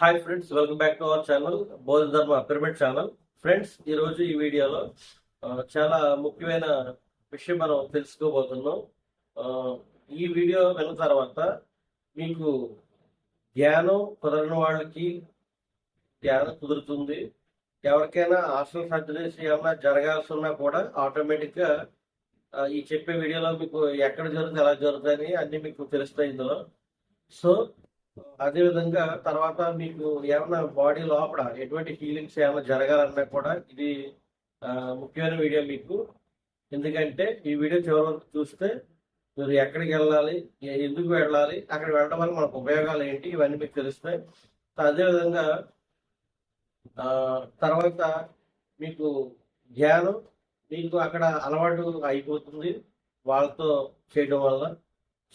Hi friends, welcome back to our channel బౌద్ధ ధర్మ pyramid channel. Friends, ఈరోజు ఈ వీడియోలో చాలా ముఖ్యమైన విషయం మనం తెలుసుకోబోతున్నాం. ఆ, ఈ వీడియో విన్న తర్వాత మీకు ధ్యానం కుదరని వాళ్ళకి ధ్యానం కుదురుతుంది. ఎవరికైనా హాస్టల్ సర్జరీస్ ఏమైనా జరగాల్సి ఉన్నా కూడా ఆటోమేటిక్గా ఈ చెప్పే వీడియోలో మీకు ఎక్కడ జరుగుతుంది, ఎలా జరుగుతుంది అన్నీ మీకు తెలుస్తాయి ఇందులో. సో అదే విధంగా తర్వాత మీకు ఏమైనా బాడీ లోపల ఎటువంటి హీలింగ్స్ ఏమైనా జరగాలన్నా కూడా ఇది ముఖ్యమైన వీడియో మీకు. ఎందుకంటే ఈ వీడియో చివరి వరకు చూస్తే మీరు ఎక్కడికి వెళ్ళాలి, ఎందుకు వెళ్ళాలి, అక్కడ వెళ్ళడం వల్ల మనకు ఉపయోగాలు ఏంటి, ఇవన్నీ మీకు తెలుస్తాయి. అదేవిధంగా తర్వాత మీకు ధ్యానం మీకు అక్కడ అలవాటు అయిపోతుంది వాళ్ళతో చేయడం వల్ల.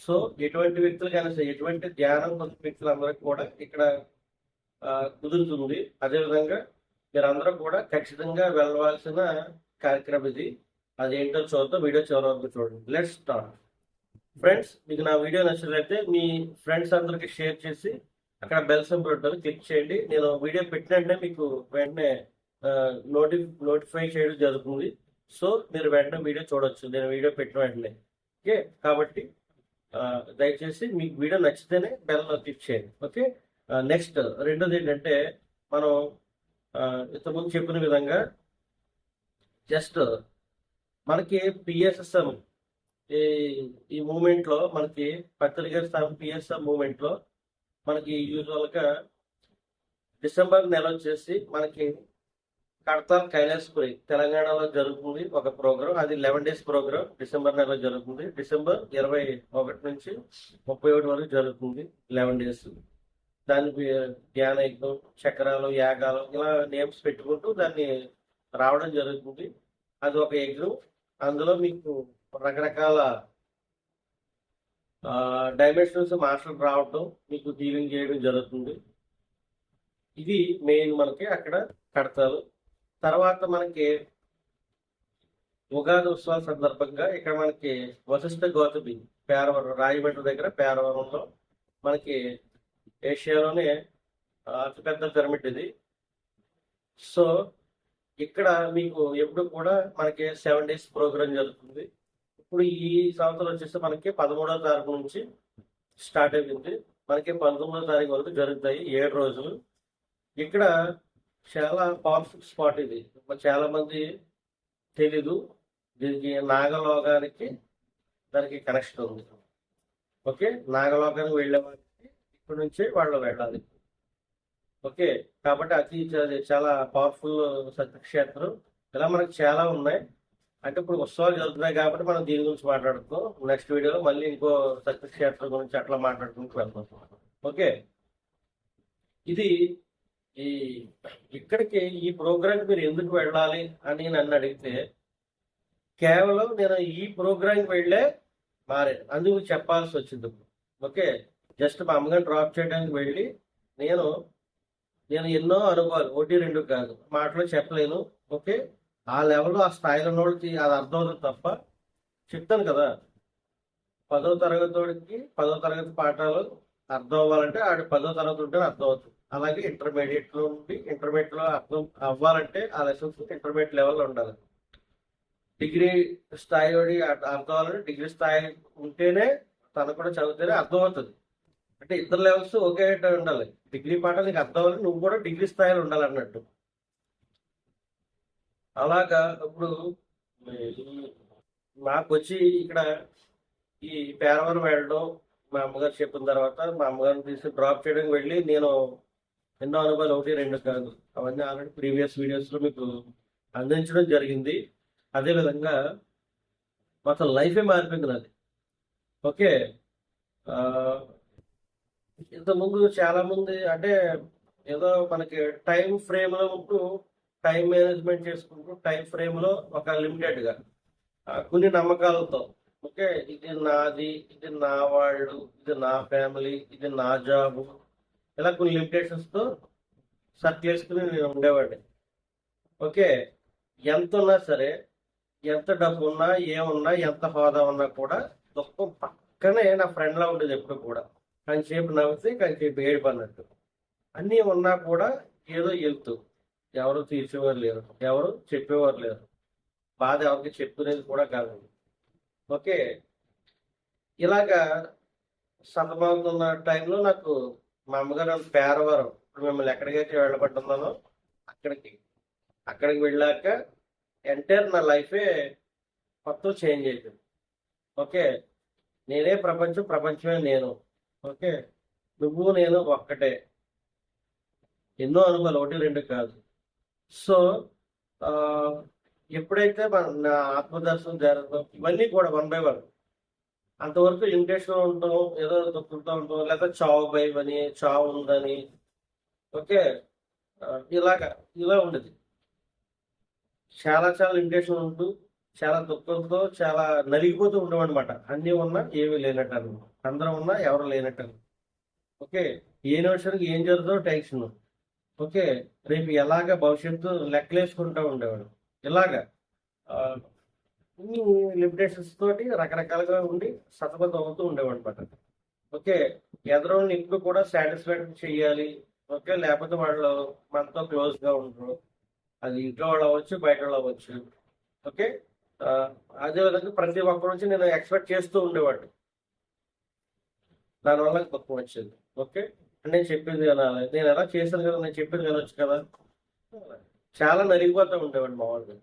సో ఎటువంటి వ్యక్తులకైనా సరే, ఎటువంటి ధ్యానం పొందిన వ్యక్తులందరికీ కూడా ఇక్కడ కుదురుతుంది. అదేవిధంగా మీరందరూ కూడా ఖచ్చితంగా వెళ్ళవలసిన కార్యక్రమం ఇది. అదేంటో చూద్దాం, వీడియో చివరి వరకు చూడండి. Let's start. ఫ్రెండ్స్, మీకు నా వీడియో నచ్చినట్లయితే మీ ఫ్రెండ్స్ అందరికి షేర్ చేసి అక్కడ బెల్ సింబల్ ఉంటుంది, క్లిక్ చేయండి. నేను వీడియో పెట్టినట్టే మీకు వెంటనే నోటిఫై చేయడం జరుగుతుంది. సో మీరు వెంటనే వీడియో చూడొచ్చు నేను వీడియో పెట్టిన వెంటనే. ఓకే, కాబట్టి దయచేసి మీకు వీడియో నచ్చితేనే బెల్ క్లిక్ చేయండి. ఓకే, నెక్స్ట్ రెండోది ఏంటంటే మనం ఇంతకుముందు చెప్పిన విధంగా జస్ట్ మనకి పిఎస్ఎస్ఎం ఈ మూమెంట్లో మనకి పత్రిక పిఎస్ఎం మూమెంట్లో మనకి యూజువల్గా డిసెంబర్ నెల వచ్చేసి మనకి కడతాల్ కైలాసపురి తెలంగాణలో జరుగుతుంది ఒక ప్రోగ్రామ్. అది 11 days ప్రోగ్రామ్ డిసెంబర్ నెలలో జరుగుతుంది. డిసెంబర్ 21 నుంచి 31 వరకు జరుగుతుంది 11 days. దానికి ధ్యాన యజ్ఞం, చక్రాలు, యాగాలు ఇలా నేమ్స్ పెట్టుకుంటూ దాన్ని రావడం జరుగుతుంది. అది ఒక యజ్ఞం. అందులో మీకు రకరకాల డైమెన్షన్స్ మాస్టర్లు రావటం, మీకు హీలింగ్ చేయడం జరుగుతుంది. ఇది మెయిన్ మనకి అక్కడ కడతాలు. తర్వాత మనకి ఉగాది ఉత్సవాల సందర్భంగా ఇక్కడ మనకి వశిష్ఠ గౌతమి పేరవరం, రాజమండ్రి దగ్గర పేరవరంలో మనకి ఏషియాలోనే అతిపెద్ద పిరమిడ్ ఇది. సో ఇక్కడ మీకు ఎప్పుడు కూడా మనకి 7 days ప్రోగ్రామ్ జరుగుతుంది. ఇప్పుడు ఈ సంవత్సరం వచ్చేసి మనకి 13వ తారీఖు నుంచి స్టార్ట్ అయింది. మనకి 19వ తారీఖు వరకు జరుగుతాయి 7 రోజులు. ఇక్కడ చాలా పవర్ఫుల్ స్పాట్ ఇది. చాలా మంది తెలీదు దీనికి. నాగలోకానికి దానికి కనెక్షన్ ఉంది. ఓకే, నాగలోకానికి వెళ్ళే వారికి ఇక్కడి నుంచి వాళ్ళు వెళ్ళాలి. ఓకే, కాబట్టి అది చాలా పవర్ఫుల్ శక్తిక్షేత్రం. ఇలా మనకి చాలా ఉన్నాయి. అంటే ఇప్పుడు ఉత్సవాలు జరుగుతున్నాయి కాబట్టి మనం దీని గురించి మాట్లాడుతాం. నెక్స్ట్ వీడియోలో మళ్ళీ ఇంకో శక్తిక్షేత్రం గురించి అట్లా మాట్లాడుకుంటూ వెళ్తాం. ఓకే, ఇది ఇక్కడికి ఈ ప్రోగ్రాంకి మీరు ఎందుకు వెళ్ళాలి అని నన్ను అడిగితే కేవలం నేను ఈ ప్రోగ్రాంకి వెళ్ళే మారాను, అందుకు చెప్పాల్సి వచ్చింది. ఓకే, జస్ట్ మా అమ్మగారిని డ్రాప్ చేయడానికి వెళ్ళి నేను ఎన్నో అనుభవాలు, 1-2 కాదు, మాటలో చెప్పలేను. ఓకే, ఆ లెవెల్లో ఆ స్థాయిలో ఉన్న వాళ్ళకి అది అర్థం అవుతుంది తప్ప చెప్తాను కదా. 10వ తరగతికి 10వ తరగతి పాఠాలు అర్థం అవ్వాలంటే ఆడు 10వ తరగతి ఉంటే అర్థం అవుతుంది. అలాగే ఇంటర్మీడియట్లో ఉండి ఇంటర్మీడియట్లో అర్థం అవ్వాలంటే ఆ లెసన్స్ ఇంటర్మీడియట్ లెవెల్లో ఉండాలి. డిగ్రీ స్థాయి అర్థం అవ్వాలంటే డిగ్రీ స్థాయి ఉంటేనే తను కూడా చదివితేనే అర్థం అవుతుంది. అంటే ఇద్దరు లెవెల్స్ ఒకే ఉండాలి. డిగ్రీ పాఠాలు నీకు అర్థం అవ్వాలి, నువ్వు కూడా డిగ్రీ స్థాయిలో ఉండాలి అన్నట్టు. అలాగా ఇప్పుడు నాకు వచ్చి ఇక్కడ ఈ పేరవరం వెళ్ళడం, మా అమ్మగారు చెప్పిన తర్వాత మా అమ్మగారిని తీసి డ్రాప్ చేయడానికి వెళ్ళి నేను ఎన్నో అనుభవాలు, 1-2 కాదు, అవన్నీ ఆల్రెడీ ప్రీవియస్ వీడియోస్లో మీకు అందించడం జరిగింది. అదేవిధంగా మొత్తం లైఫే మారిపోయింది నాది. ఓకే, ఇంతకుముందు చాలామంది అంటే ఏదో మనకి టైం ఫ్రేమ్లో ఉంటూ టైం మేనేజ్మెంట్ చేసుకుంటూ టైం ఫ్రేమ్లో ఒక లిమిటెడ్గా కొన్ని నమ్మకాలతో, ఓకే ఇది నాది, ఇది నా వాళ్ళు, ఇది నా ఫ్యామిలీ, ఇది నా జాబు, ఇలా కొన్ని లిమిటేషన్స్తో సర్కిల్ వేసుకుని నేను ఉండేవాడిని. ఓకే, ఎంత ఉన్నా సరే, ఎంత డబ్బు ఉన్నా, ఏమున్నా, ఎంత హోదా ఉన్నా కూడా దుఃఖం పక్కనే నా ఫ్రెండ్లా ఉండేది ఎప్పుడు కూడా. కంచేపు నవ్వుతే కంచేపు ఏడుపు అన్నట్టు. అన్నీ ఉన్నా కూడా ఏదో వెళ్తూ ఎవరు తీర్చేవారు లేరు, ఎవరు చెప్పేవారు లేరు, బాధ ఎవరికి చెప్పుకునేది కూడా కాదు. ఓకే, ఇలాగా సతమవుతున్న టైంలో నాకు మా అమ్మగారు పేరవరం, ఇప్పుడు మిమ్మల్ని ఎక్కడికైతే వెళ్ళబడుతున్నానో అక్కడికి అక్కడికి వెళ్ళాక ఎంటైర్ నా లైఫే మొత్తం చేంజ్ అయిపోయింది. ఓకే, నేనే ప్రపంచం, ప్రపంచమే నేను. ఓకే, నువ్వు నేను ఒక్కటే. ఎన్నో అనుభవాలు, ఒకటి రెండు కాదు. సో ఆ, ఎప్పుడైతే నా ఆత్మదర్శనం జరుగుతాం, ఇవన్నీ కూడా 1 by 1. అంతవరకు లిమిటేషన్ ఉంటాం, ఏదో దుఃఖంతో ఉంటాం, లేదా చావు భయం అని, చావు ఉందని. ఓకే, ఆ, ఇలాగా ఇలా ఉండేది. చాలా చాలా లిమిటేషన్ ఉంటూ, చాలా దుఃఖంతో, చాలా నలిగిపోతూ ఉండేవన్నమాట. అన్నీ ఉన్నా ఏమీ లేనట్టు అనమాట, అందరం ఉన్నా ఎవరు లేనట్టు. ఓకే, ఏ నిమిషానికి ఏం జరుగుతుందో టెన్షన్. ఓకే, రేపు ఎలాగ భవిష్యత్తు లెక్కలేసుకుంటూ ఉండేవాడు. ఇలాగా ఇన్ని లిమిటేషన్స్ తోటి రకరకాలుగా ఉండి సతమతం అవుతూ ఉండేవాడు అనమాట. ఓకే, ఎదరోళ్ళని ఇప్పుడు కూడా సాటిస్ఫైడ్ చేయాలి. ఓకే, లేకపోతే వాళ్ళు మనతో క్లోజ్గా ఉండరు. అది ఇంట్లో వాళ్ళు అవ్వచ్చు, బయట వాళ్ళు అవ్వచ్చు. ఓకే, అదేవిధంగా ప్రతి ఒక్కరి నుంచి నేను ఎక్స్పెక్ట్ చేస్తూ ఉండేవాడు. దానివల్ల దుఃఖం వచ్చేది. ఓకే, నేను చెప్పింది వినాలి, నేను ఎలా చేశాను కదా, నేను చెప్పింది వినొచ్చు కదా, చాలా నలిగిపోతూ ఉండేవాడు మామూలుగా.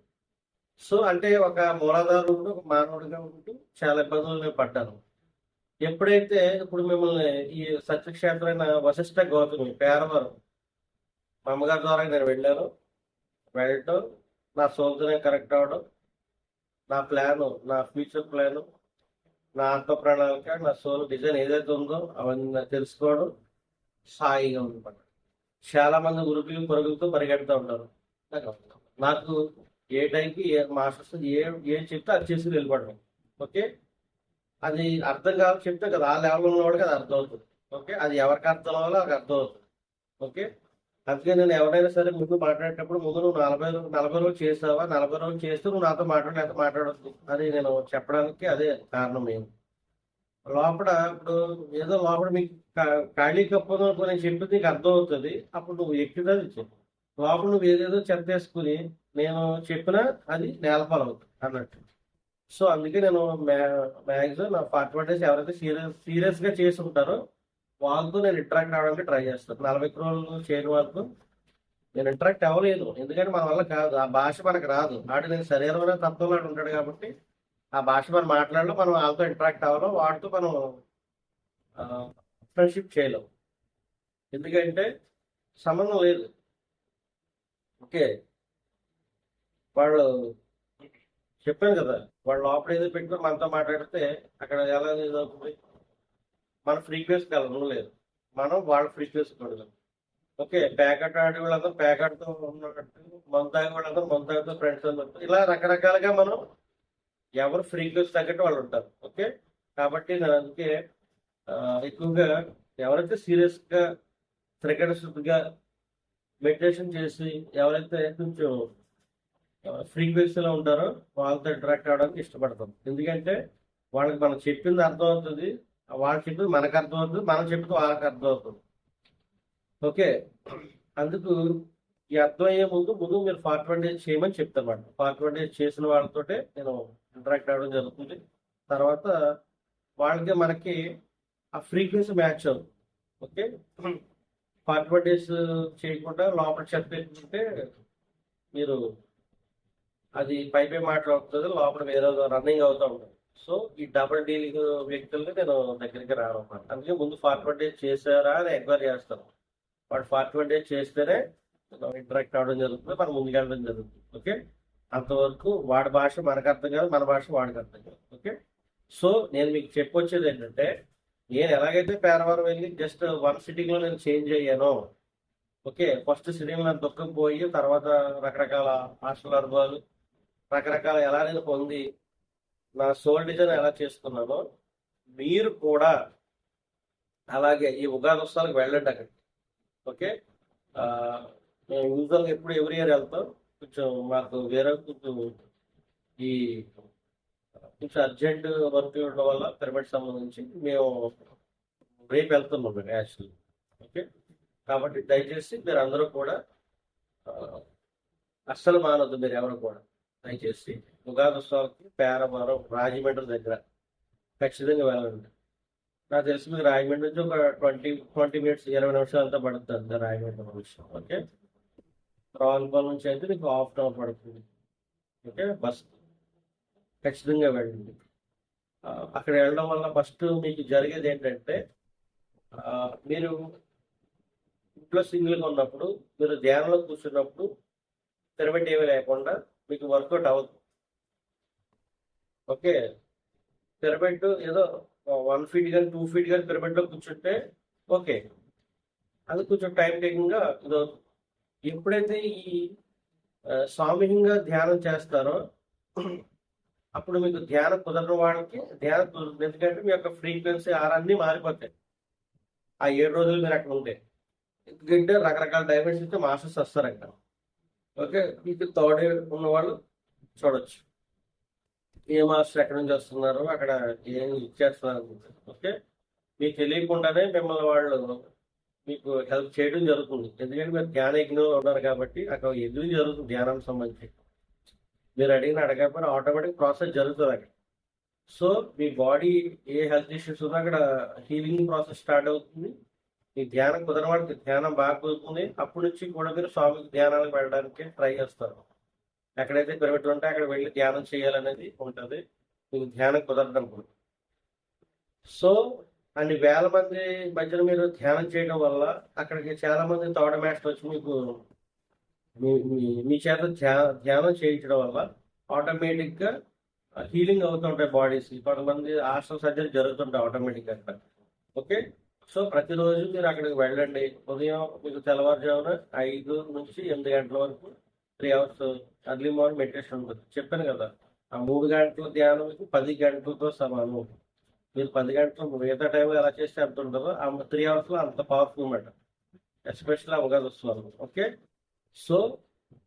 సో అంటే ఒక మూలాధారుడు, ఒక మానవుడిగా ఉంటూ చాలా ఇబ్బందులు నేను పడ్డాను. ఎప్పుడైతే ఇప్పుడు మిమ్మల్ని ఈ సత్యక్షేత్రమైన వశిష్ఠ గౌతమి పేరవరం మా అమ్మగారి ద్వారా నేను వెళ్ళాను. వెళ్ళటం, నా సోల్తోనే కరెక్ట్ అవ్వడం, నా ప్లాను, నా ఫ్యూచర్ ప్లాను, నా ఆత్మ ప్రణాళిక, నా సోల్ డిజైన్ ఏదైతే ఉందో అవన్నీ తెలుసుకోవడం హాయిగా ఉందన్నమాట. చాలా మంది ఉరుకులు పరుగులతో పరిగెడుతూ ఉంటారు. నాకు ఏ టైంకి ఏ మాస్టర్స్ ఏం చెప్తే అది చేసి వెళ్ళిపోవడం. ఓకే, అది అర్థం కావాలి చెప్తే కదా, ఆ లెవెల్ ఉన్నవాడికి అది అర్థం అవుతుంది. ఓకే, అది ఎవరికి అర్థం అవ్వాలో అది అర్థం అవుతుంది. ఓకే, అందుకే నేను ఎవరైనా సరే ముందు మాట్లాడేటప్పుడు, ముందు నువ్వు 40 రోజులు చేసావా, 40 రోజులు చేస్తే నువ్వు నాతో మాట్లాడలేక మాట్లాడొద్దు అని నేను చెప్పడానికి అదే కారణం. మేము లోపల ఇప్పుడు ఏదో లోపల మీకు ఖాళీ కప్పు నేను చెప్పింది నీకు అర్థం అవుతుంది, అప్పుడు నువ్వు ఎక్కిదని చెప్పు. లోపల నువ్వు ఏదేదో చెత్తేసుకుని నేను చెప్పినా అది నేలపాలవుతుంది అన్నట్టు. సో అందుకే నేను మ్యాక్సిమం నా 41 డేస్ ఎవరైతే సీరియస్గా చేసి ఉంటారో వాళ్ళతో నేను ఇంటరాక్ట్ అవ్వడానికి ట్రై చేస్తాను. 40 రోజులు చేయని వాళ్ళతో నేను ఇంటరాక్ట్ అవ్వలేదు, ఎందుకంటే మన వల్ల కాదు, ఆ భాష మనకు రాదు. ఆడు నేను శరీరమైన తత్వంలో ఉంటాడు కాబట్టి ఆ భాష మనం మాట్లాడలో, మనం వాళ్ళతో ఇంటరాక్ట్ అవ్వాలో, వాటితో మనం ఫ్రెండ్షిప్ చేయలేం, ఎందుకంటే సంబంధం లేదు. ఓకే, వాళ్ళు చెప్పాను కదా, వాళ్ళు లోపల ఏదో పెట్టుకుని మనతో మాట్లాడితే అక్కడ ఎలా ఏదవుతుంది, మన ఫ్రీక్వెన్సీ కలగడం లేదు, మనం వాళ్ళ ఫ్రీక్వెన్సీ కలగలం. ఓకే, ప్యాకెట్ ఆడే వాళ్ళందరూ ప్యాకెట్తో ఉన్నట్టు, మందు తాగే వాళ్ళందరూ మందు తాగుతూ ఫ్రెండ్స్ అందరూ ఇలా రకరకాలుగా మనం ఎవరు ఫ్రీక్వెన్సీ తగ్గట్టు వాళ్ళు ఉంటారు. ఓకే, కాబట్టి నేను అందుకే ఎక్కువగా ఎవరైతే సీరియస్గా త్రికటశుద్ధిగా మెడిటేషన్ చేసి ఎవరైతే కొంచెం ఫ్రీక్వెన్సీలో ఉంటారో వాళ్ళతో ఇంటరాక్ట్ అవ్వడానికి ఇష్టపడతాం. ఎందుకంటే వాళ్ళకి మనం చెప్పింది అర్థం అవుతుంది, వాళ్ళు చెప్పింది మనకు అర్థం అవుతుంది, మనం చెప్పింది వాళ్ళకి అర్థం అవుతుంది. ఓకే, అందుకు ఈ అర్థం అయ్యే ముందు మీరు 41 డేస్ చేయమని చెప్తాను. 41 డేస్ చేసిన వాళ్ళతోటే నేను ఇంటరాక్ట్ అవ్వడం జరుగుతుంది. తర్వాత వాళ్ళకి మనకి ఆ ఫ్రీక్వెన్సీ మ్యాచ్ అవుతుంది. ఓకే, 41 డేస్ చేయకుండా లోపల చెప్పేసుకుంటే మీరు అది పై మాట్లాడుతుంది, లోపల వేరే రన్నింగ్ అవుతూ ఉంటుంది. సో ఈ డబుల్ డీలింగ్ వ్యక్తుల్ని నేను దగ్గరికి రాను. అందుకే ముందు 41 డేస్ చేశారా అని ఎంక్వైరీ చేస్తాను. వాడు 41 డేస్ చేస్తేనే ఇంటరాక్ట్ అవ్వడం జరుగుతుంది, మనం ముందుకెళ్ళడం జరుగుతుంది. ఓకే, అంతవరకు వాడి భాష మనకు అర్థం కాదు, మన భాష వాడికి అర్థం కాదు. ఓకే, సో నేను మీకు చెప్పొచ్చేది ఏంటంటే, నేను ఎలాగైతే పేరవరం వెళ్ళి జస్ట్ 1 సిట్టింగ్లో నేను చేంజ్ అయ్యానో, ఓకే, ఫస్ట్ సిట్టింగ్లో నాకు దుఃఖం పోయి, తర్వాత రకరకాల హాస్టల్ అనుభవాలు, రకరకాల ఎలా నేను పొంది నా సోల్ డిజైన్ ఎలా చేసుకున్నానో, మీరు కూడా అలాగే ఈ ఉగాది ఉత్సవాలకు వెళ్ళండి అక్కడికి. ఓకే, మేము యూజువల్గా ఎప్పుడు ఎవ్రీ ఇయర్ వెళ్తాం. కొంచెం మాకు వేరే ఈ కొంచెం అర్జెంట్ వర్క్ ఉండడం వల్ల పిరమిడ్ సంబంధించి మేము రేపు వెళ్తున్నాం యాక్చువల్లీ. ఓకే, కాబట్టి దయచేసి మీరు అందరూ కూడా ఆ, అస్సలు మానవద్దు మీరు ఎవరు కూడా. దయచేసి ఉగాది ఉత్సవాలకి పేరవరం రాజమండ్రి దగ్గర ఖచ్చితంగా వెళ్ళండి. నాకు తెలిసి మీకు రాజమండ్రి నుంచి ఒక 20 మినిట్స్ 20 నిమిషాలు అంతా పడుతుంది అంతే రాజమండ్రి నుంచి. ఓకే, రావులపాలెం నుంచి అయితే మీకు హాఫ్ అన్ అవర్ పడుతుంది. ఓకే, బస్ ఖచ్చితంగా వెళ్ళండి. అక్కడ వెళ్ళడం వల్ల ఫస్ట్ మీకు జరిగేది ఏంటంటే మీరు ఇంట్లో సింగిల్గా ఉన్నప్పుడు, మీరు ధ్యానంలో కూర్చున్నప్పుడు పిరమిడ్ ఏమీ లేకుండా మీకు వర్కౌట్ అవ్వదు. ఓకే, పిరమిడ్ ఏదో 1 ఫీట్ కానీ 2 ఫీట్ కానీ పిరమిడ్లో కూర్చుంటే ఓకే, అది కొంచెం టైం టేకింగ్గా ఇదో. ఎప్పుడైతే ఈ సామూహికంగా ధ్యానం చేస్తారో అప్పుడు మీకు ధ్యానం కుదరని వాళ్ళకి ధ్యానం కుదురుతుంది. ఎందుకంటే మీ యొక్క ఫ్రీక్వెన్సీ ఆరాన్ని మారిపోతాయి ఆ 7 రోజులు మీరు అక్కడ ఉంటే. ఎందుకంటే రకరకాల డైమెన్షన్స్ మాస్టర్స్ వస్తారు అక్కడ. ఓకే, మీకు థర్డ్ ఉన్న వాళ్ళు చూడొచ్చు ఏ మాస్టర్ ఎక్కడి నుంచి వస్తున్నారు, అక్కడ ఏం ఇచ్చేస్తున్నారు. ఓకే, మీకు తెలియకుండానే మిమ్మల్ని వాళ్ళు మీకు హెల్ప్ చేయడం జరుగుతుంది. ఎందుకంటే మీరు ధ్యాన యజ్ఞంలో ఉన్నారు కాబట్టి అక్కడ ఎదురు జరుగుతుంది ధ్యానానికి సంబంధించి. మీరు అడగకపోయినా ఆటోమేటిక్ ప్రాసెస్ జరుగుతుంది అక్కడ. సో మీ బాడీ ఏ హెల్త్ ఇష్యూస్ ఉన్నా అక్కడ హీలింగ్ ప్రాసెస్ స్టార్ట్ అవుతుంది. మీ ధ్యానం కుదరవాడికి ధ్యానం బాగా కుదురుతుంది. అప్పటి నుంచి కూడా మీరు స్వామి ధ్యానాలకు వెళ్ళడానికి ట్రై చేస్తారు. ఎక్కడైతే పిరమిడ్ ఉంటే అక్కడ వెళ్ళి ధ్యానం చేయాలనేది ఉంటుంది. మీకు ధ్యానం కుదరడం కూడా. సో అన్ని వేల మంది మధ్యలో మీరు ధ్యానం చేయడం వల్ల అక్కడికి చాలా మంది తోడ మాస్టర్ వచ్చి మీకు మీ చేత ధ్యానం చేయించడం వల్ల ఆటోమేటిక్గా హీలింగ్ అవుతుంటాయి బాడీస్. కొంతమంది హాస్టల్ సర్జరీ జరుగుతుంటాయి ఆటోమేటిక్గా. ఓకే, సో ప్రతిరోజు మీరు అక్కడికి వెళ్ళండి. ఉదయం మీకు తెల్లవారుజామున 5 నుంచి 8 గంటల వరకు 3 అవర్స్ అర్లీ మార్నింగ్ మెడిటేషన్ ఉంటుంది. చెప్పాను కదా, ఆ 3 గంటల ధ్యానం మీకు 10 గంటలతో సమానం. మీరు 10 గంటలు మిగతా టైంలో ఎలా చేస్తే ఎంత ఉంటుందో ఆ 3 అవర్స్లో అంత పవర్ఫుల్ అన్నమాట. ఎస్పెషల్లీ అవగాహన వస్తున్నారు. ఓకే, సో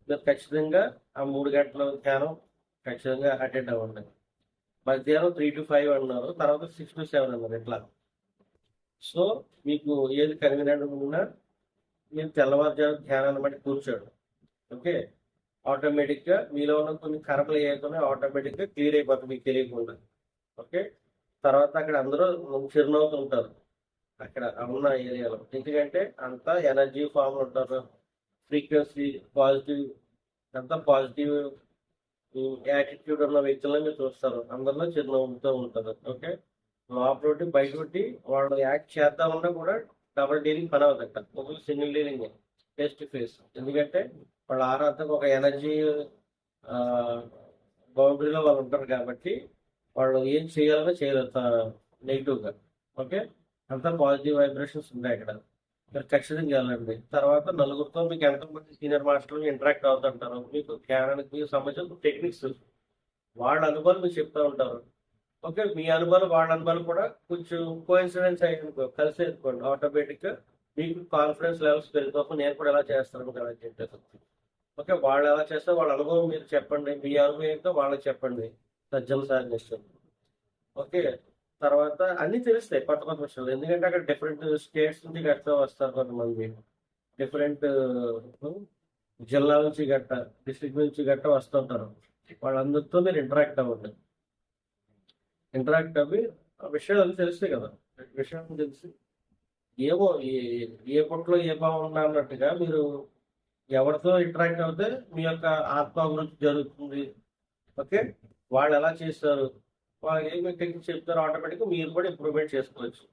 మీరు ఖచ్చితంగా ఆ 3 గంటల ధ్యానం ఖచ్చితంగా అటెండ్ అవ్వండి. మధ్యాహ్నం 3 to 5 అన్నారు, తర్వాత 6 to 7 అన్నారు. ఇట్లా సో మీకు ఏది కన్వీనియంట్ ఉన్నా మీరు తెల్లవారుజాము ధ్యానాన్ని బట్టి కూర్చోడు. ఓకే, ఆటోమేటిక్గా మీలో ఉన్న కొన్ని కర్మలు ఏవైతే ఆటోమేటిక్గా క్లియర్ అయిపోతుంది మీకు తెలియకుండా. ఓకే, తర్వాత అక్కడ అందరూ చిరునవ్వుతుంటారు అక్కడ ఉన్న ఏరియాలో. ఎందుకంటే అంతా ఎనర్జీ ఫామ్ ఉంటారు, ఫ్రీక్వెన్సీ పాజిటివ్, అంతా పాజిటివ్ యాటిట్యూడ్ ఉన్న వ్యక్తులను మీరు చూస్తారు. అందరిలో చిరునవ్వుతూ ఉంటారు. ఓకే, లోపల బయట వాళ్ళు యాక్ట్ చేద్దామన్నా కూడా డబుల్ డీలింగ్ పని అవుతుంట. ఒక single dealing face to face. ఎందుకంటే వాళ్ళ ఆరాధనకు ఒక ఎనర్జీ బౌండరీలో వాళ్ళు ఉంటారు కాబట్టి వాళ్ళు ఏం చేయాలన్నా చేయలేరు నెగిటివ్గా. ఓకే, అంతా పాజిటివ్ వైబ్రేషన్స్ ఉంటాయి అక్కడ. మీరు ఖచ్చితంగా వెళ్ళండి. తర్వాత నలుగురితో మీకు ఎంతమంది సీనియర్ మాస్టర్లు ఇంటరాక్ట్ అవుతుంటారు. మీకు జ్ఞానానికి సంబంధించిన టెక్నిక్స్ వాళ్ళ అనుభవాలు మీకు చెప్తూ ఉంటారు. ఓకే, మీ అనుభవాలు వాళ్ళ అనుభవాలు కూడా కొంచెం కోఇన్సిడెన్స్ అయ్యి కలిసి అనుకోండి. ఆటోమేటిక్గా మీకు కాన్ఫిడెన్స్ లెవెల్స్ పెరుగుతాం. నేను కూడా ఎలా చేస్తాను కదా చెప్పేసి. ఓకే, వాళ్ళు ఎలా చేస్తే వాళ్ళ అనుభవం మీరు చెప్పండి, మీ అనుభవం ఏంటో వాళ్ళకి చెప్పండి. సజ్జల సాధిస్తాం. ఓకే, తర్వాత అన్నీ తెలుస్తాయి కొత్త కొత్త విషయాలు. ఎందుకంటే అక్కడ డిఫరెంట్ స్టేట్స్ నుంచి గట్ట వస్తారు కొంతమంది, డిఫరెంట్ జిల్లాల నుంచి గట్ట, డిస్ట్రిక్ట్ నుంచి గట్ట వస్తుంటారు. వాళ్ళందరితో మీరు ఇంటరాక్ట్ అవ్వండి. ఇంటరాక్ట్ అవ్వి ఆ విషయాలు అన్నీ తెలుస్తాయి కదా. విషయాలు తెలిసి ఏమో ఏ పుట్లో ఏ బాగున్నా అన్నట్టుగా మీరు ఎవరితో ఇంటరాక్ట్ అవుతే మీ యొక్క ఆత్మాభివృద్ధి జరుగుతుంది. ఓకే, వాళ్ళు ఎలా చేస్తారు, వాళ్ళు ఏమి టెక్నిక్స్ చెప్తారో ఆటోమేటిక్గా మీరు కూడా ఇంప్రూవ్మెంట్ చేసుకోవచ్చు.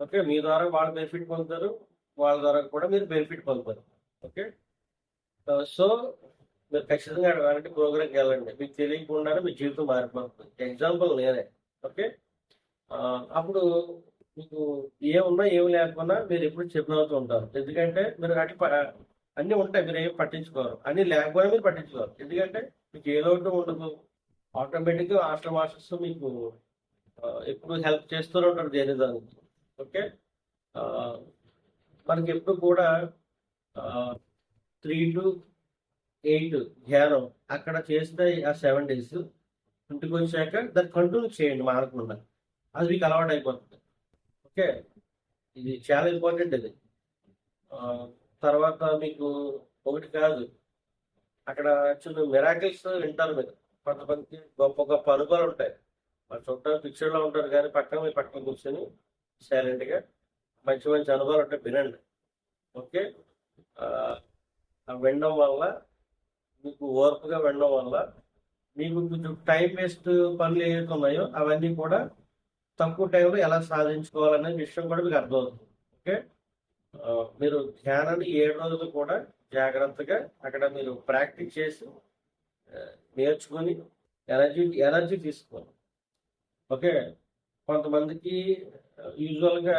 ఓకే, మీ ద్వారా వాళ్ళు బెనిఫిట్ పొందుతారు, వాళ్ళ ద్వారా కూడా మీరు బెనిఫిట్ పొందుతారు. ఓకే, సో మీరు ఖచ్చితంగా అలాంటి ప్రోగ్రామ్కి వెళ్ళండి. మీకు తెలియకుండానే మీ జీవితం మారిపోతుంది. ఎగ్జాంపుల్ నేనే. ఓకే, అప్పుడు మీకు ఏమున్నా ఏమి లేకున్నా మీరు ఎప్పుడు చిరునవ్వుతూ ఉంటారు. ఎందుకంటే మీరు అన్నీ ఉంటాయి, మీరు ఏమి పట్టించుకోరు. అన్నీ లేకపోయినా మీరు పట్టించుకోరు. ఎందుకంటే మీకు ఏ లోటు ఉండదు. ఆటోమేటిక్గా హాస్టల్ మాస్టర్స్ మీకు ఎప్పుడు హెల్ప్ చేస్తూనే ఉంటారు దేని దానికి. ఓకే, మనకి ఎప్పుడు కూడా 3 to 8 ధ్యానం అక్కడ చేస్తే ఆ 7 days ఇంటికి వచ్చాక దాన్ని కంటిన్యూ చేయండి మానకుండా. అది మీకు అలవాటు అయిపోతుంది. ఓకే, ఇది చాలా ఇంపార్టెంట్. ఇది ఆ, తర్వాత మీకు ఒకటి కాదు, అక్కడ చిన్న మిరాకిల్స్ వింటారు మీరు. కొంతమందికి గొప్ప గొప్ప అనుభవాలు ఉంటాయి. వాళ్ళు చూడటానికి పిక్చర్లో ఉంటారు కానీ పక్కన మీ పక్కన కూర్చొని సైలెంట్గా మంచి మంచి అనుభవాలు ఉంటాయి, వినండి. ఓకే. ఆ, ఆ వినడం వల్ల, మీకు ఓర్పుగా వినడం వల్ల మీకు కొంచెం టైం వేస్ట్ పనులు ఏవైతే ఉన్నాయో అవన్నీ కూడా తక్కువ టైంలో ఎలా సాధించుకోవాలనే విషయం కూడా మీకు అర్థమవుతుంది. ఓకే. ఆ, మీరు ధ్యానాన్ని 7 రోజులు కూడా జాగ్రత్తగా అక్కడ మీరు ప్రాక్టీస్ చేసి ఆ, నేర్చుకొని ఎనర్జీ తీసుకోవాలి. ఓకే. కొంతమందికి యూజువల్గా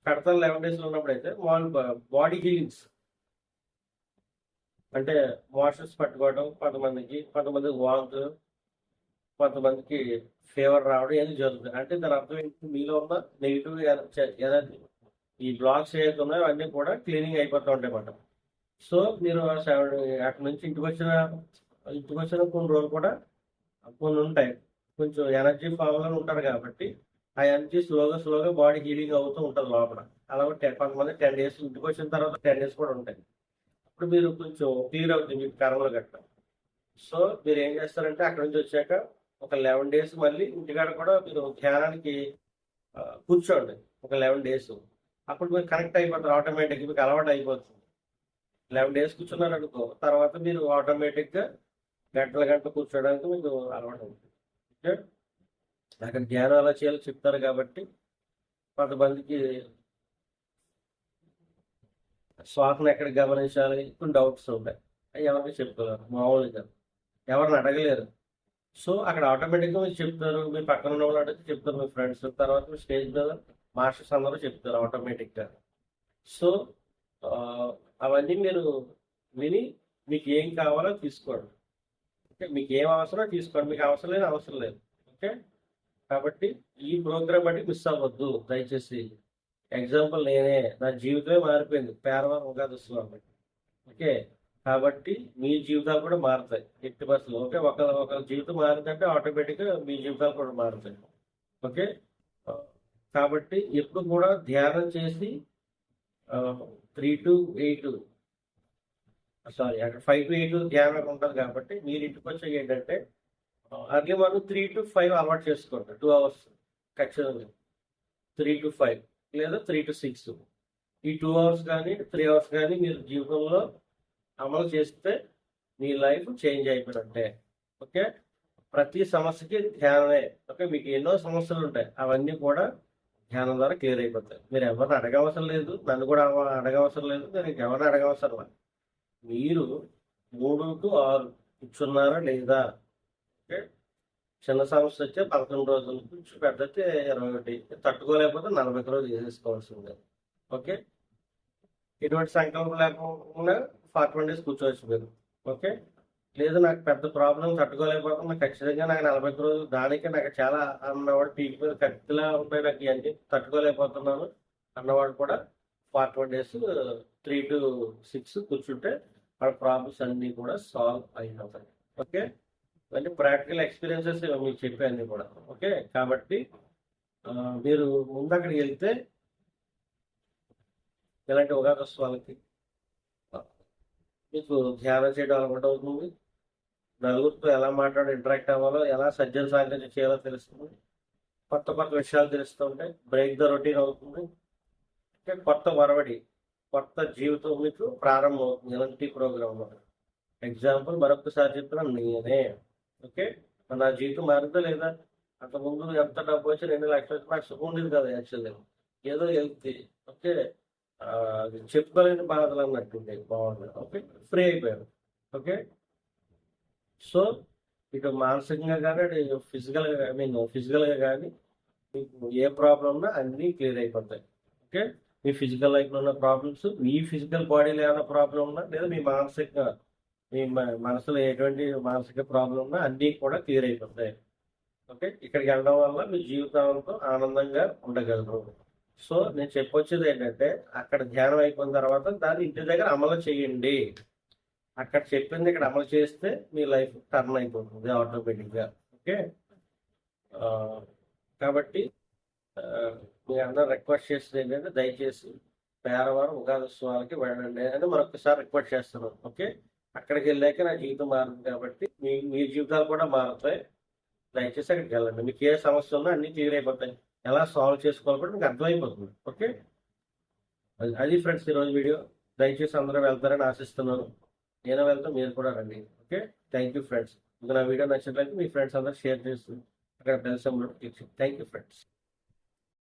కడతలు 11 డేస్లో ఉన్నప్పుడు అయితే వాళ్ళు బాడీ హీలింగ్స్ అంటే మోషన్స్ పట్టుకోవడం, కొంతమందికి వాంత్, కొంతమందికి ఫీవర్ రావడం ఏది జరుగుతుంది. అంటే దాని అర్థం ఏంటి, మీలో ఉన్న నెగిటివ్ ఎనర్జీ, ఈ బ్లాక్స్ ఏవైతే ఉన్నాయో అన్నీ కూడా క్లీనింగ్ అయిపోతూ ఉంటాయి అన్నమాట. సో మీరు అక్కడ నుంచి ఇంటికి వచ్చిన కొన్ని రోజులు కూడా కొన్ని ఉంటాయి, కొంచెం ఎనర్జీ ఫామ్లో ఉంటారు కాబట్టి ఆ ఎనర్జీ స్లోగా బాడీ హీలింగ్ అవుతూ ఉంటుంది లోపల. అలా కొంతమంది 10 డేస్, ఇంటికి వచ్చిన తర్వాత 10 డేస్ కూడా ఉంటాయి. ఇప్పుడు మీరు కొంచెం క్లియర్ అవుతుంది మీకు కర్మలు గట్ట. సో మీరు ఏం చేస్తారంటే అక్కడ నుంచి వచ్చాక ఒక 11 డేస్ మళ్ళీ ఇంటికాడ కూడా మీరు ధ్యానానికి కూర్చోండి ఒక 11 డేస్. అప్పుడు మీరు కనెక్ట్ అయిపోతారు, ఆటోమేటిక్గా మీకు అలవాటు అయిపోతుంది. 11 డేస్ కూర్చున్నారు అనుకో, తర్వాత మీరు ఆటోమేటిక్గా గంటలు కూర్చోడానికి మీకు అలవాటు అవుతుంది. ఓకే. అక్కడ ధ్యానం ఎలా చేయాలో చెప్తారు కాబట్టి కొంతమందికి శ్వాసను ఎక్కడ గమనించాలి కొన్ని డౌట్స్ ఉంటాయి. అవి ఎవరికి చెప్తారు మామూలుగా, ఎవరిని అడగలేరు. సో అక్కడ ఆటోమేటిక్గా మీరు చెప్తారు, మీ పక్కన ఉన్న వాళ్ళు అడిగితే చెప్తారు, మీ ఫ్రెండ్స్, తర్వాత మీ స్టేజ్ మీద మాస్టర్స్ అందరూ చెప్తారు ఆటోమేటిక్గా. సో ఆ, అవన్నీ మీరు విని మీకు ఏం కావాలో తీసుకోండి. ఓకే. మీకు ఏం అవసరమో తీసుకోండి, మీకు అవసరం లేదు. ఓకే. కాబట్టి ఈ ప్రోగ్రామ్ అంటే మిస్ అవ్వద్దు దయచేసి. ఎగ్జాంపుల్ నేనే, నా జీవితమే మారిపోయింది పేరవరం ఉగాది వస్తుంది. ఓకే. కాబట్టి మీ జీవితాలు కూడా మారుతాయి ఎట్టి బస్సులో. ఓకే. ఒక జీవితం మారిందంటే ఆటోమేటిక్గా మీ జీవితాలు కూడా మారుతాయి. ఓకే. ఆ, కాబట్టి ఎప్పుడు కూడా ధ్యానం చేసి 3 to 8, సారీ అక్కడ 5 to 8 ధ్యానం ఉంటుంది కాబట్టి మీరు ఇంటికి వచ్చాక ఏంటంటే అర్లీ మార్నింగ్ 3 to 5 అలవాటు చేసుకోండి. 2 hours ఖచ్చితంగా. 3 to 5 లేదా 3 to 6. ఈ 2 hours కానీ 3 hours కానీ మీరు జీవితంలో అమలు చేస్తే మీ లైఫ్ చేంజ్ అయిపోయినట్టే. ఓకే. ప్రతి సమస్యకి ధ్యానమే. ఓకే. మీకు ఎన్నో సమస్యలు ఉంటాయి, అవన్నీ కూడా ధ్యానం ద్వారా క్లియర్ అయిపోతాయి. మీరు ఎవరిని అడగవసరం లేదు, నన్ను కూడా అడగవసరం లేదు, నేను ఎవరిని అడగవసరం లేదు. మీరు 3 to 6 కూర్చున్నారా లేదా. ఓకే. చిన్న సమస్య వచ్చే 11 రోజులు, కొంచెం పెద్ద అయితే 21, తట్టుకోలేకపోతే 40 రోజులు చేసేసుకోవాల్సిందే. ఓకే. ఎటువంటి సంకల్పం లేకుండా 41 డేస్ కూర్చోవచ్చు మీరు. ఓకే. లేదు నాకు పెద్ద ప్రాబ్లం తట్టుకోలేకపోతున్నా, ఖచ్చితంగా నాకు 40 రోజులు, దానికి నాకు చాలా అన్నవాడు పీక్ మీద కత్తిలా ఉంటాయి, నాకు ఇవన్నీ తట్టుకోలేకపోతున్నాను అన్నవాడు కూడా 41 డేస్ 3 to 6 కూర్చుంటే వాళ్ళ ప్రాబ్లమ్స్ అన్నీ కూడా సాల్వ్ అయిపోతాయి. ఓకే. ఇవన్నీ ప్రాక్టికల్ ఎక్స్పీరియన్సెస్ మీకు చెప్పాను కూడా. ఓకే. కాబట్టి మీరు ముందు అక్కడికి వెళ్తే ఇలాంటి ఉగాది ఉత్సవాలకి మీకు ధ్యానం చేయడం అలవాటు అవుతుంది. నలుగురితో ఎలా మాట్లాడి ఇంటరాక్ట్ అవ్వాలో, ఎలా సజ్జన సాంకేతిక చేయాలో తెలుస్తుంది. కొత్త కొత్త విషయాలు తెలుస్తుంటాయి. బ్రేక్ ద రొటీన్ అవుతుంది. కొత్త వరవడి, కొత్త జీవితం మీకు ప్రారంభం అవుతుంది ఇలాంటి ప్రోగ్రామ్. ఎగ్జాంపుల్ మరొకసారి చెప్తున్నాను, నేనే. ఓకే. నా జీవితం మారిందా లేదా. అంతకుముందు ఎంత డబ్బు వచ్చి 2 లక్షలు నాకు సుఖం ఉండేది కదా యాక్చువల్లీ. ఏదో వెళ్తే ఓకే, చెప్పుకోలేని బాధలు అన్నట్టుండే బాగుంది. ఓకే. ఫ్రీ అయిపోయాను. ఓకే. సో ఇటు మానసికంగా కానీ అటు ఫిజికల్గా కానీ మీకు ఏ ప్రాబ్లం ఉన్నా అన్నీ క్లియర్ అయిపోతాయి. ఓకే. మీ ఫిజికల్ లైఫ్లో ఉన్న ప్రాబ్లమ్స్, మీ ఫిజికల్ బాడీలో ఏమైనా ప్రాబ్లం ఉన్నా, లేదా మీ మనసులో ఎటువంటి మానసిక ప్రాబ్లం ఉన్నా అన్నీ కూడా క్లియర్ అయిపోతాయి. ఓకే. ఇక్కడికి వెళ్ళడం వల్ల మీ జీవితంతో ఆనందంగా ఉండగలరు. సో నేను చెప్పొచ్చేది ఏంటంటే అక్కడ ధ్యానం అయిపోయిన తర్వాత దాన్ని ఇంటి దగ్గర అమలు చేయండి. అక్కడ చెప్పింది ఇక్కడ అమలు చేస్తే మీ లైఫ్ టర్న్ అయిపోతుంది ఆటోమేటిక్గా. ఓకే. కాబట్టి మీ అందరూ రిక్వెస్ట్ చేసేది ఏంటంటే దయచేసి పేరవరం ఉగాది ఉత్సవాలకి వెళ్ళండి అని మరొకసారి రిక్వెస్ట్ చేస్తున్నాను. ఓకే, అక్కడికి వెళ్ళాక నా జీవితం మారుతుంది కాబట్టి మీ జీవితాలు కూడా మారుతాయి. దయచేసి అక్కడికి వెళ్ళండి. మీకు ఏ సమస్య ఉన్నా అన్ని క్లియర్ అయిపోతాయి. ఎలా సాల్వ్ చేసుకోవాలి కూడా మీకు అర్థమైపోతుంది. ఓకే, అది ఫ్రెండ్స్ ఈరోజు వీడియో. దయచేసి అందరూ వెళ్తారని ఆశిస్తున్నాను. నేను వెళ్తా, మీరు కూడా రండి. Okay, thank you friends. మీకు నా వీడియో నచ్చినట్లయితే మీ ఫ్రెండ్స్ అందరూ షేర్ చేస్తుంది. అక్కడ బెల్ సింబల్ క్లిక్ చేయండి. Thank you friends.